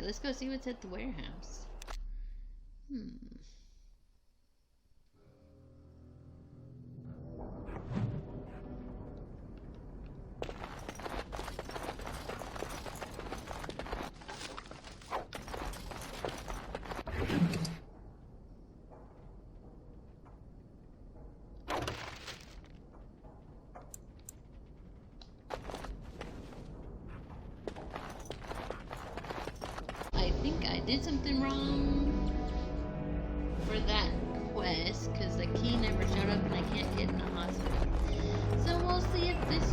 Okay, let's go see what's at the warehouse. I think I did something wrong for that quest because the key never showed up and I can't get in the hospital. So we'll see if this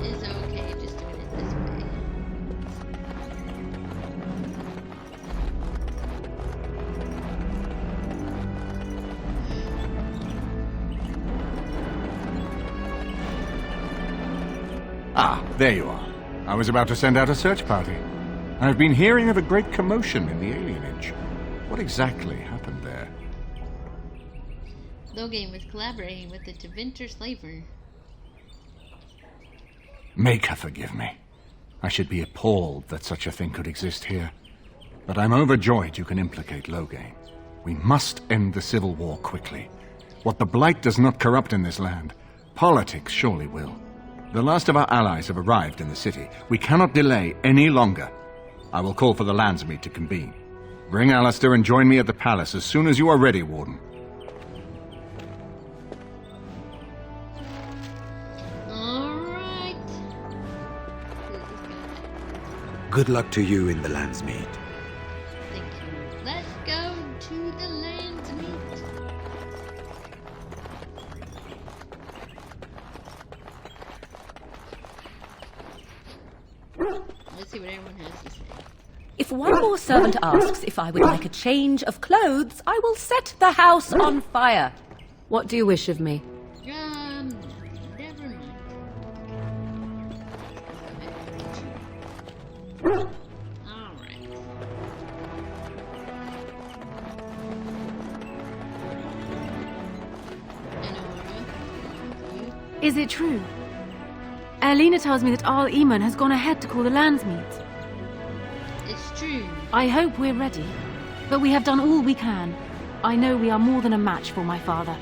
is okay, just doing it this way. Ah, there you are. I was about to send out a search party. I've been hearing of a great commotion in the alienage. What exactly happened there? Loghain was collaborating with the Tevinter slaver. Make her forgive me. I should be appalled that such a thing could exist here. But I'm overjoyed you can implicate Loghain. We must end the civil war quickly. What the Blight does not corrupt in this land, politics surely will. The last of our allies have arrived in the city. We cannot delay any longer. I will call for the Landsmeet to convene. Bring Alistair and join me at the palace as soon as you are ready, Warden. Alright. Good luck to you in the Landsmeet. Thank you. Let's go to the Landsmeet. Let's see what everyone has to say. If one more servant asks if I would like a change of clothes, I will set the house on fire. What do you wish of me? Never mind. Alright. Is it true? Erlina tells me that Arl Eamon has gone ahead to call the Landsmeet. It's true. I hope we're ready, but we have done all we can. I know we are more than a match for my father.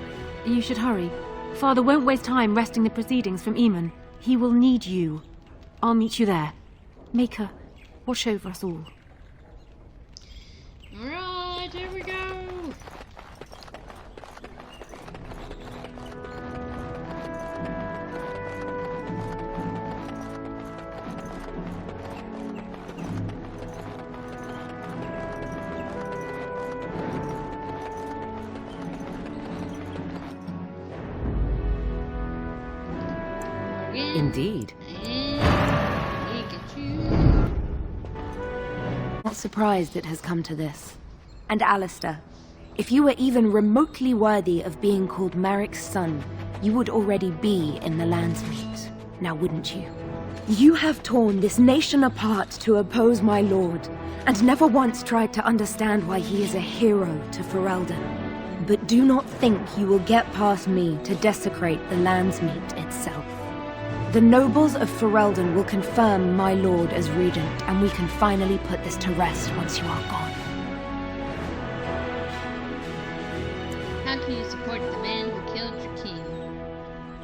You should hurry. Father won't waste time wresting the proceedings from Eamon. He will need you. I'll meet you there. Maker, watch over us all. Alright, here we go. Indeed. Not surprised it has come to this. And Alistair, if you were even remotely worthy of being called Merrick's son, you would already be in the Landsmeet, now wouldn't you? You have torn this nation apart to oppose my lord, and never once tried to understand why he is a hero to Ferelden. But do not think you will get past me to desecrate the Landsmeet itself. The nobles of Ferelden will confirm my lord as regent, and we can finally put this to rest once you are gone. How can you support the man who killed your king?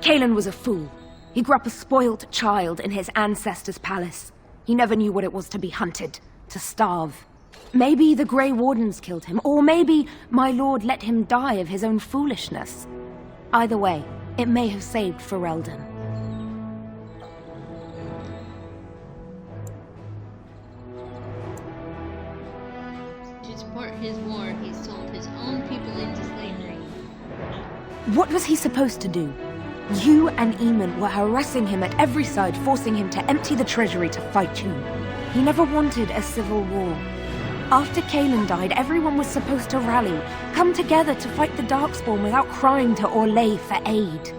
Cailan was a fool. He grew up a spoiled child in his ancestors' palace. He never knew what it was to be hunted, to starve. Maybe the Grey Wardens killed him, or maybe my lord let him die of his own foolishness. Either way, it may have saved Ferelden. To support his war, he sold his own people into slavery. What was he supposed to do? You and Eamon were harassing him at every side, forcing him to empty the treasury to fight you. He never wanted a civil war. After Cailan died, everyone was supposed to rally, come together to fight the Darkspawn without crying to Orlais for aid.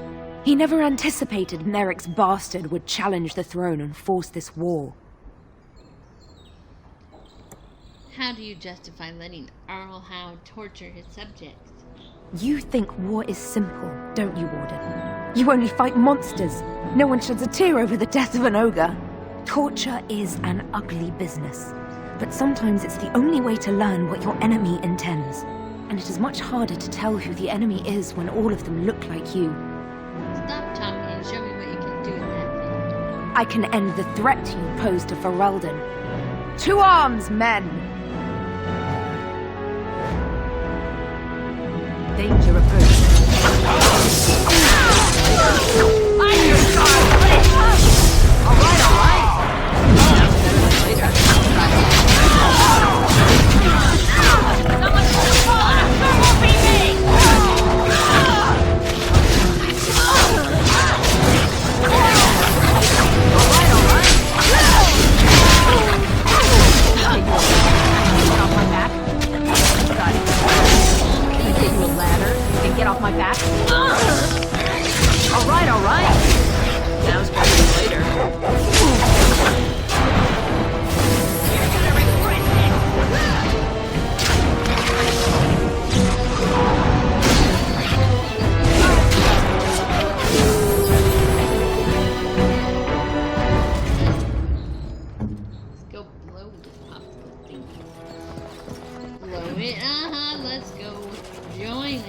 He never anticipated Merrick's bastard would challenge the throne and force this war. How do you justify letting Arl Howe torture his subjects? You think war is simple, don't you, Warden? You only fight monsters. No one sheds a tear over the death of an ogre. Torture is an ugly business. But sometimes it's the only way to learn what your enemy intends. And it is much harder to tell who the enemy is when all of them look like you. Stop talking and show me what you can do in that thing. I can end the threat you pose to Ferelden. To arms, men! Danger approaching. Get off my back. All right. Sounds better than later. You're gonna regret Let's go blow this popsicle thing. Blow it, let's go join it.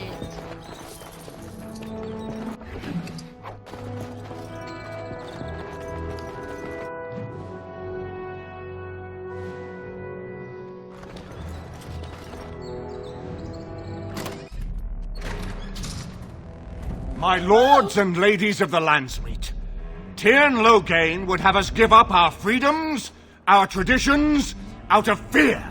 My lords and ladies of the Landsmeet, Tyrn Loghain would have us give up our freedoms, our traditions, out of fear.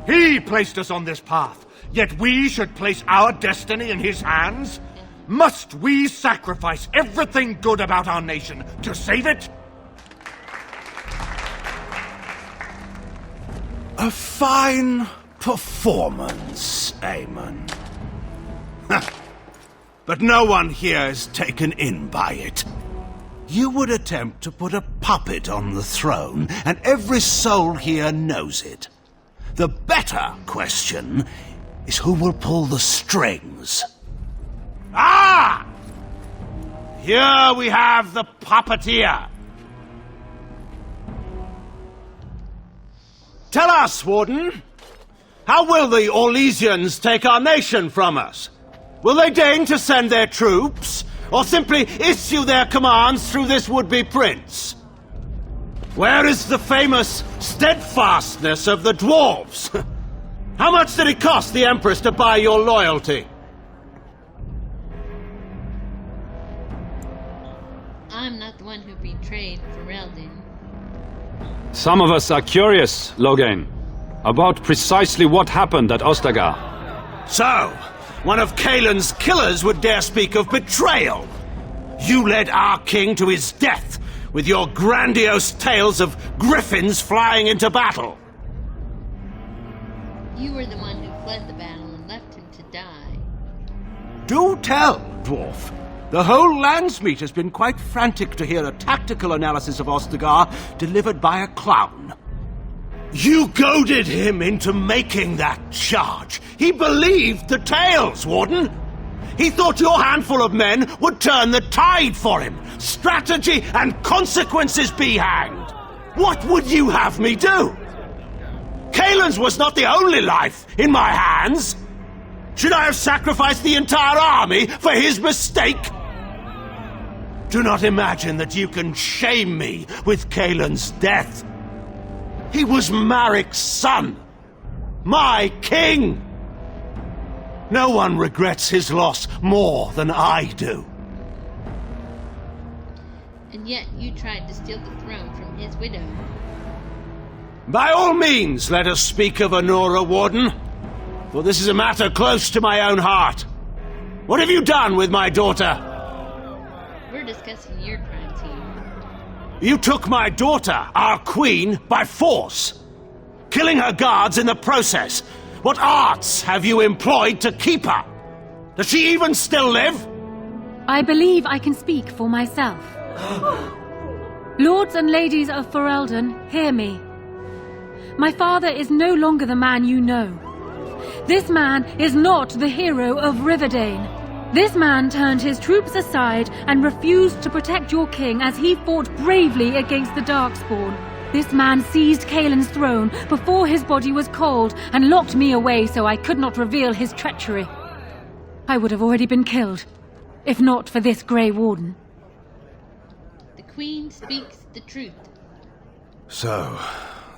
He placed us on this path, yet we should place our destiny in his hands? Must we sacrifice everything good about our nation to save it? A fine performance, Aemon. But no one here is taken in by it. You would attempt to put a puppet on the throne, and every soul here knows it. The better question is who will pull the strings. Ah! Here we have the puppeteer. Tell us, Warden, how will the Orlesians take our nation from us? Will they deign to send their troops, or simply issue their commands through this would-be prince? Where is the famous steadfastness of the dwarves? How much did it cost the Empress to buy your loyalty? I'm not the one who betrayed Ferelden. Some of us are curious, Loghain, about precisely what happened at Ostagar. So, one of Kaelin's killers would dare speak of betrayal. You led our king to his death with your grandiose tales of griffins flying into battle. You were the one who fled the battle and left him to die. Do tell, dwarf. The whole Landsmeet has been quite frantic to hear a tactical analysis of Ostagar delivered by a clown. You goaded him into making that charge. He believed the tales, Warden. He thought your handful of men would turn the tide for him. Strategy and consequences be hanged. What would you have me do? Kaelin's was not the only life in my hands. Should I have sacrificed the entire army for his mistake? Do not imagine that you can shame me with Kaelin's death. He was Marik's son, my king. No one regrets his loss more than I do. And yet you tried to steal the throne from his widow. By all means, let us speak of Anora, Warden, for this is a matter close to my own heart. What have you done with my daughter? We're discussing your crimes here. You took my daughter, our queen, by force, killing her guards in the process. What arts have you employed to keep her? Does she even still live? I believe I can speak for myself. Lords and ladies of Ferelden, hear me. My father is no longer the man you know. This man is not the hero of Riverdane. This man turned his troops aside and refused to protect your king as he fought bravely against the Darkspawn. This man seized Kaelin's throne before his body was cold and locked me away so I could not reveal his treachery. I would have already been killed, if not for this Grey Warden. The Queen speaks the truth. So,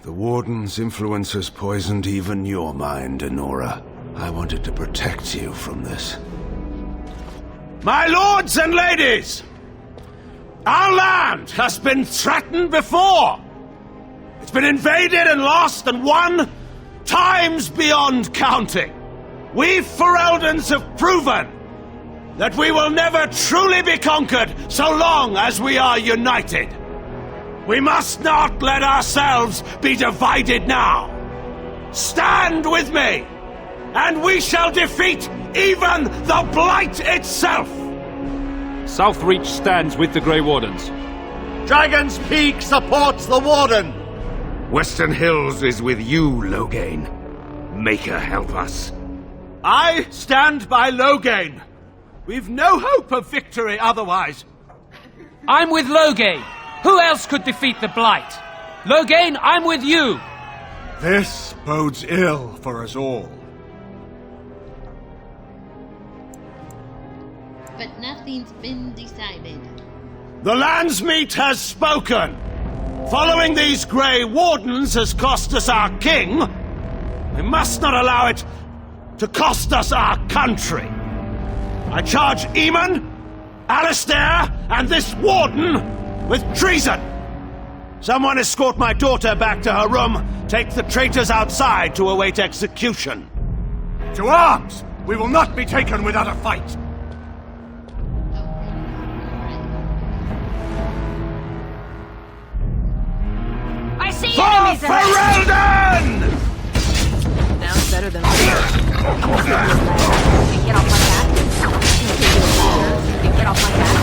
the Warden's influence has poisoned even your mind, Enora. I wanted to protect you from this. My lords and ladies! Our land has been threatened before! It's been invaded and lost and won times beyond counting. We Fereldans have proven that we will never truly be conquered so long as we are united. We must not let ourselves be divided now. Stand with me, and we shall defeat even the Blight itself! Southreach stands with the Grey Wardens. Dragon's Peak supports the Warden! Western Hills is with you, Loghain. Maker help us. I stand by Loghain. We've no hope of victory otherwise. I'm with Loghain. Who else could defeat the Blight? Loghain, I'm with you. This bodes ill for us all. But nothing's been decided. The Landsmeet has spoken. Following these Grey Wardens has cost us our king. We must not allow it to cost us our country. I charge Eamon, Alistair, and this Warden with treason. Someone escort my daughter back to her room. Take the traitors outside to await execution. To arms! We will not be taken without a fight! I see For enemies ahead! Ferelden! Sounds better than fear. You can get off my back. You can get off my back. Get off my back.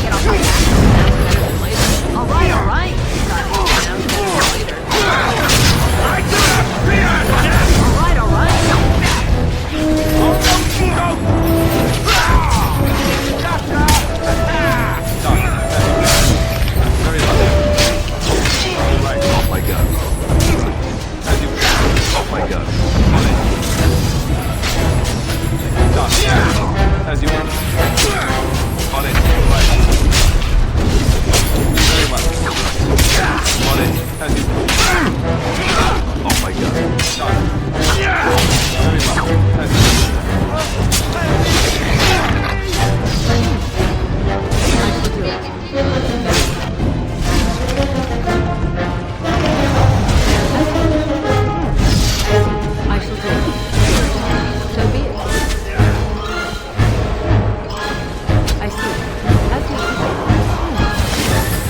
Sounds better than later. Alright, alright. Sounds better than later. I do not fear death! Alright, alright. Off I go. As you off I go. Done. As you on it. Right. Very well. On it. As you off I go. Done. Very well. As you I shall do it. So be it. I see. As you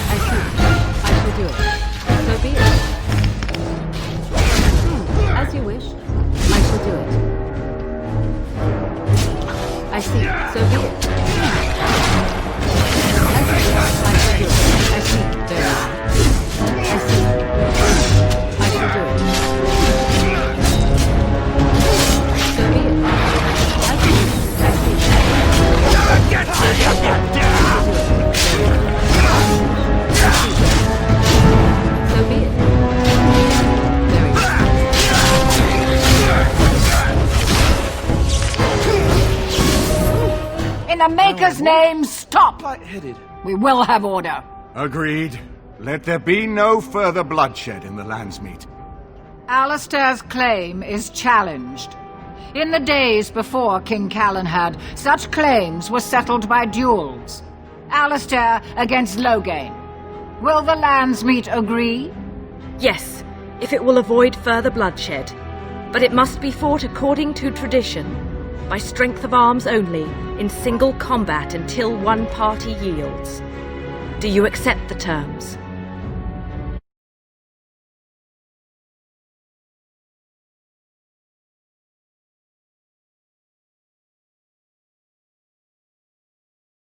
I see. I shall do it. So be it. As you wish. I shall do it. I see. So be it. As you wish. I shall do it. I see. Very well. I see. I shall do it. So be it. I see. I see. Get down! So be it. Very well. In the Maker's name, stop! We will have order. Agreed. Let there be no further bloodshed in the Landsmeet. Alistair's claim is challenged. In the days before King Calenhad, such claims were settled by duels. Alistair against Loghain. Will the Landsmeet agree? Yes, if it will avoid further bloodshed. But it must be fought according to tradition, by strength of arms only, in single combat until one party yields. Do you accept the terms?